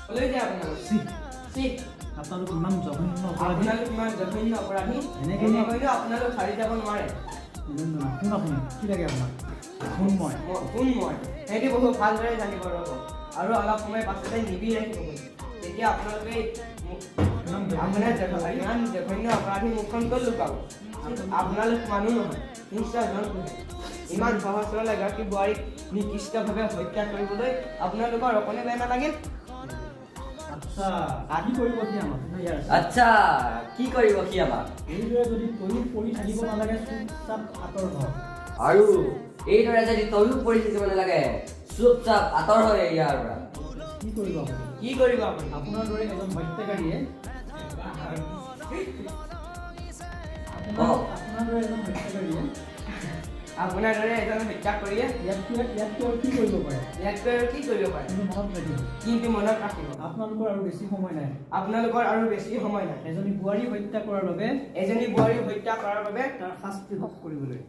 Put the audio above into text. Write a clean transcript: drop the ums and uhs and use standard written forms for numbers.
লৈ যায় আপোনালোক আপোনালোক ইমান জঘন্য অপৰাধী আপোনালোক ইমান জঘন্য অপৰাধী এনেকৈ এনেকৈ আপোনালোক হাৰি যাব নোৱাৰে কোন আপুনি কি লাগে আপোনাক কোন মই সেইটো বহু ভালদৰে জানিব ৰ'ব আৰু অলপ সময় পাছতে নিবি ৰাখিব তেতিয়া আপোনালোকে আপোনাৰ ইমান জঘন্য অপৰাধী মুখখন ক'ত লুকাব আপোনালোক মানুহ নহয় নিশ্চয় জন্তু ইমান সহজ সৰল এগৰাকী বোৱাৰীক নিকৃষ্টভাৱে হত্যা কৰিবলৈ আপোনালোকৰ অকণে বেয়া নালাগিল আচ্ছা কি কৰিব সি আমাক এইদৰে যদি তয়ো পৰি থাকিব নালাগে চুপচাপ আঁতৰ হ আৰু এইদৰে যদি তয়ো পৰি থাকিব নালাগে চুপচাপ আঁতৰ হয় ইয়াৰ পৰা কি কৰিব আপুনি কি কৰিব আপুনি আপোনাৰ দৰে এজন হত্যাকাৰীয়ে আপোনাৰ দৰে এজন হত্যা কৰিয়ে ইয়াতকৈ আৰু কি কৰিব পাৰে ইয়াতকৈ আৰু কি কৰিব পাৰে কিন্তু মনত ৰাখিব আপোনালোকৰ আৰু বেছি সময় নাই এজনী বোৱাৰী হত্যা কৰাৰ বাবে তাৰ শাস্তি ভোগ কৰিবলৈ